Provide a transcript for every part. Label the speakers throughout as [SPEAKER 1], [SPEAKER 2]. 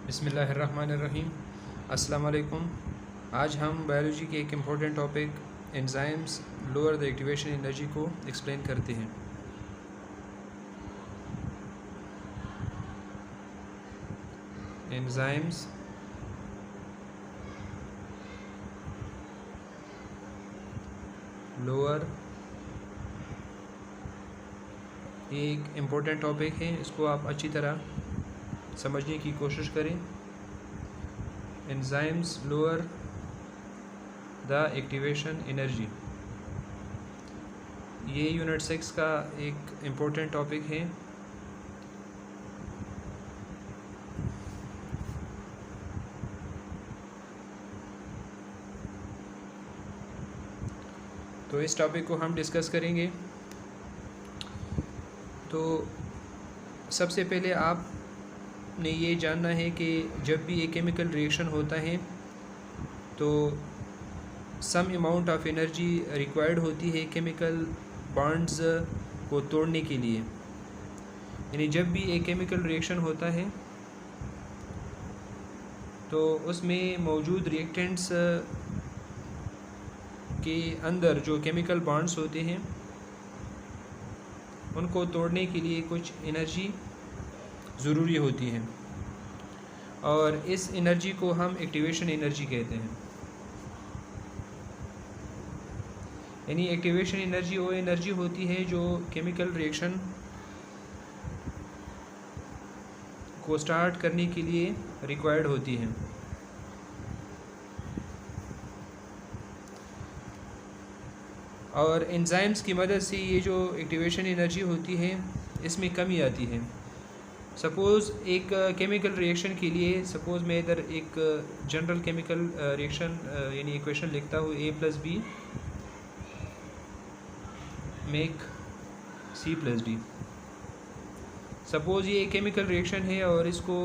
[SPEAKER 1] बिस्मिल्लाहिर्रहमानिर्रहीम। अस्सलाम वालेकुम। आज हम बायोलॉजी के एक important topic enzymes lower the activation energy को एक्सप्लेन करते हैं। एंजाइम्स लोअर, ये एक इम्पॉर्टेंट टॉपिक है, इसको आप अच्छी तरह समझने की कोशिश करें। Enzymes lower the activation energy, ये यूनिट 6 का एक इम्पोर्टेंट टॉपिक है। तो इस टॉपिक को हम डिस्कस करेंगे। तो सबसे पहले आपने ये जानना है कि जब भी एक केमिकल रिएक्शन होता है तो some amount of energy required होती है केमिकल बॉन्ड्स को तोड़ने के लिए। यानी जब भी एक केमिकल रिएक्शन होता है तो उसमें मौजूद रिएक्टेंट्स के अंदर जो केमिकल बॉन्ड्स होते हैं उनको तोड़ने के लिए कुछ एनर्जी ज़रूरी होती है, और इस एनर्जी को हम एक्टिवेशन एनर्जी कहते हैं। यानी एक्टिवेशन एनर्जी वो एनर्जी होती है जो केमिकल रिएक्शन को स्टार्ट करने के लिए रिक्वायर्ड होती है। और एंजाइम्स की मदद से ये जो एक्टिवेशन एनर्जी होती है इसमें कमी आती है। सपोज़ एक केमिकल रिएक्शन के लिए, सपोज़ मैं इधर एक जनरल केमिकल रिएक्शन यानी इक्वेशन लिखता हूँ, A+B मेक C+D। सपोज़ ये एक केमिकल रिएक्शन है और इसको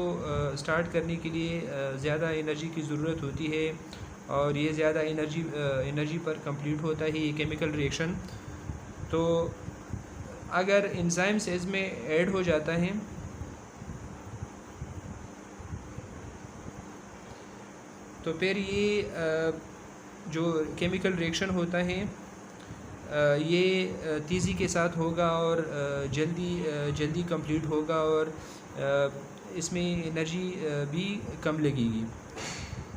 [SPEAKER 1] स्टार्ट करने के लिए ज़्यादा एनर्जी की ज़रूरत होती है, और ये ज़्यादा एनर्जी पर कंप्लीट होता है ये केमिकल रिएक्शन। तो अगर एंजाइम्स इसमें ऐड हो जाता है तो फिर ये जो केमिकल रिएक्शन होता है ये तेज़ी के साथ होगा और जल्दी कंप्लीट होगा, और इसमें एनर्जी भी कम लगेगी।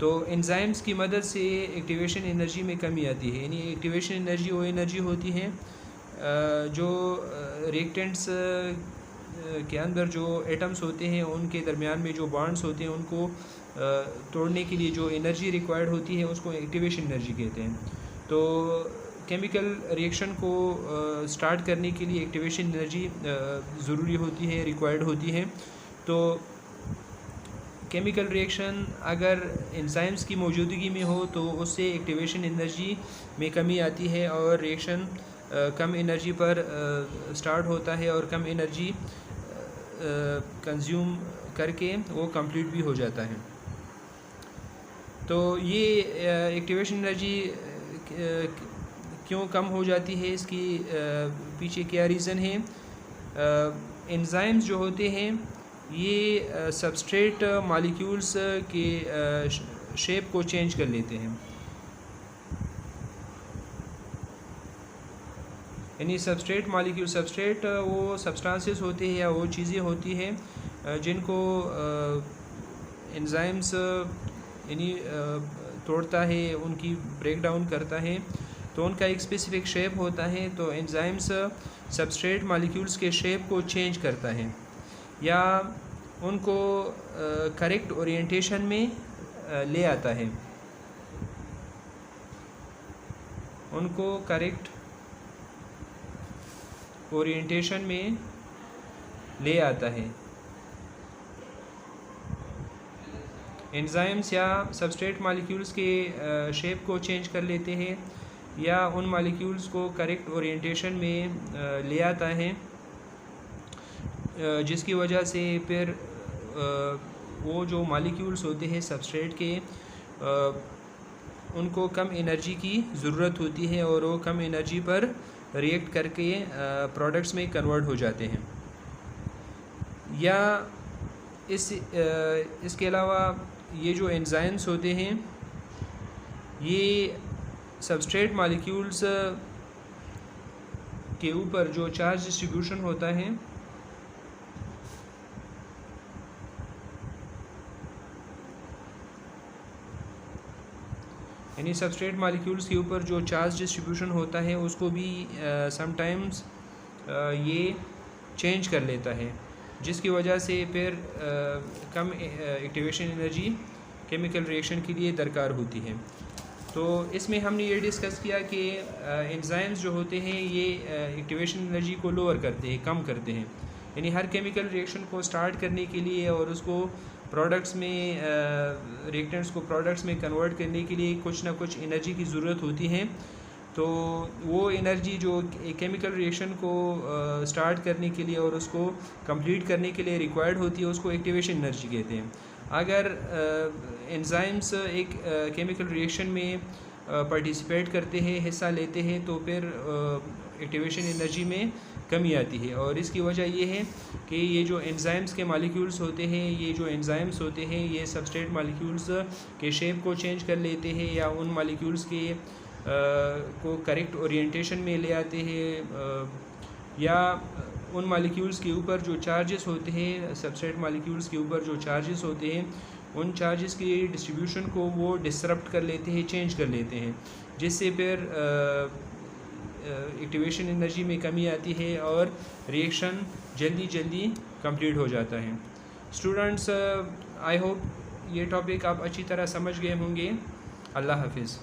[SPEAKER 1] तो एंजाइम्स की मदद से एक्टिवेशन एनर्जी में कमी आती है। यानी एक्टिवेशन एनर्जी वो एनर्जी होती है जो रिएक्टेंट्स के अंदर जो एटम्स होते हैं उनके दरमियान में जो बॉन्ड्स होते हैं उनको तोड़ने के लिए जो एनर्जी रिक्वायर्ड होती है उसको एक्टिवेशन एनर्जी कहते हैं। तो केमिकल रिएक्शन को स्टार्ट करने के लिए एक्टिवेशन एनर्जी ज़रूरी होती है, रिक्वायर्ड होती है। तो केमिकल रिएक्शन अगर एंजाइम्स की मौजूदगी में हो तो उससे एक्टिवेशन एनर्जी में कमी आती है और रिएक्शन कम एनर्जी पर स्टार्ट होता है और कम एनर्जी कंज्यूम करके वो कंप्लीट भी हो जाता है। तो ये एक्टिवेशन एनर्जी क्यों कम हो जाती है, इसकी पीछे क्या रीज़न है। एंजाइम्स जो होते हैं ये सबस्ट्रेट मॉलिक्यूल्स के शेप को चेंज कर लेते हैं। यानी सबस्ट्रेट मॉलिक्यूल, सबस्ट्रेट वो सब्सटेंसेस होते हैं या वो चीज़ें होती हैं जिनको एंजाइम्स यानी तोड़ता है, उनकी ब्रेक डाउन करता है, तो उनका एक स्पेसिफिक शेप होता है। तो एंजाइम्स सबस्ट्रेट मॉलिक्यूल्स के शेप को चेंज करता है या उनको करेक्ट ओरिएंटेशन में ले आता है, उनको करेक्ट ओरिएंटेशन में ले आता है। एंजाइम्स या सबस्ट्रेट मॉलिक्यूल्स के शेप को चेंज कर लेते हैं या उन मॉलिक्यूल्स को करेक्ट ओरिएंटेशन में ले आता है, जिसकी वजह से फिर वो जो मॉलिक्यूल्स होते हैं सबस्ट्रेट के उनको कम एनर्जी की ज़रूरत होती है और वो कम एनर्जी पर रिएक्ट करके प्रोडक्ट्स में कन्वर्ट हो जाते हैं। या इसके अलावा ये जो एंजाइम्स होते हैं ये सबस्ट्रेट मॉलिक्यूल्स के ऊपर जो चार्ज डिस्ट्रीब्यूशन होता है यानी सबस्ट्रेट मॉलिक्यूल्स के ऊपर जो चार्ज डिस्ट्रीब्यूशन होता है उसको भी समटाइम्स ये चेंज कर लेता है, जिसकी वजह से फिर कम एक्टिवेशन एनर्जी केमिकल रिएक्शन के लिए दरकार होती है। तो इसमें हमने ये डिस्कस किया कि एंजाइम्स जो होते हैं ये एक्टिवेशन एनर्जी को लोअर करते हैं, कम करते हैं। यानी हर केमिकल रिएक्शन को स्टार्ट करने के लिए और उसको प्रोडक्ट्स में रिएक्टेंट्स को प्रोडक्ट्स में कन्वर्ट करने के लिए कुछ ना कुछ एनर्जी की ज़रूरत होती है। तो वो एनर्जी जो केमिकल रिएक्शन को स्टार्ट करने के लिए और उसको कंप्लीट करने के लिए रिक्वायर्ड होती है उसको एक्टिवेशन एनर्जी कहते हैं। अगर एंजाइम्स एक केमिकल रिएक्शन में पार्टिसिपेट करते हैं, हिस्सा लेते हैं, तो फिर एक्टिवेशन एनर्जी में कमी आती है। और इसकी वजह ये है कि ये जो एंजाइम्स के मॉलिक्यूल्स होते हैं, ये जो एंजाइम्स होते हैं ये सबस्ट्रेट मॉलिक्यूल्स के शेप को चेंज कर लेते हैं या उन मॉलिक्यूल्स के को करेक्ट ओरिएंटेशन में ले आते हैं, या उन मॉलिक्यूल्स के ऊपर जो चार्जेस होते हैं, सबस्ट्रेट मॉलिक्यूल्स के ऊपर जो चार्जेस होते हैं उन चार्जेस की डिस्ट्रीब्यूशन को वो डिसरप्ट कर लेते हैं, चेंज कर लेते हैं, जिससे फिर एक्टिवेशन एनर्जी में कमी आती है और रिएक्शन जल्दी कंप्लीट हो जाता है। स्टूडेंट्स, आई होप ये टॉपिक आप अच्छी तरह समझ गए होंगे। अल्लाह हाफिज़।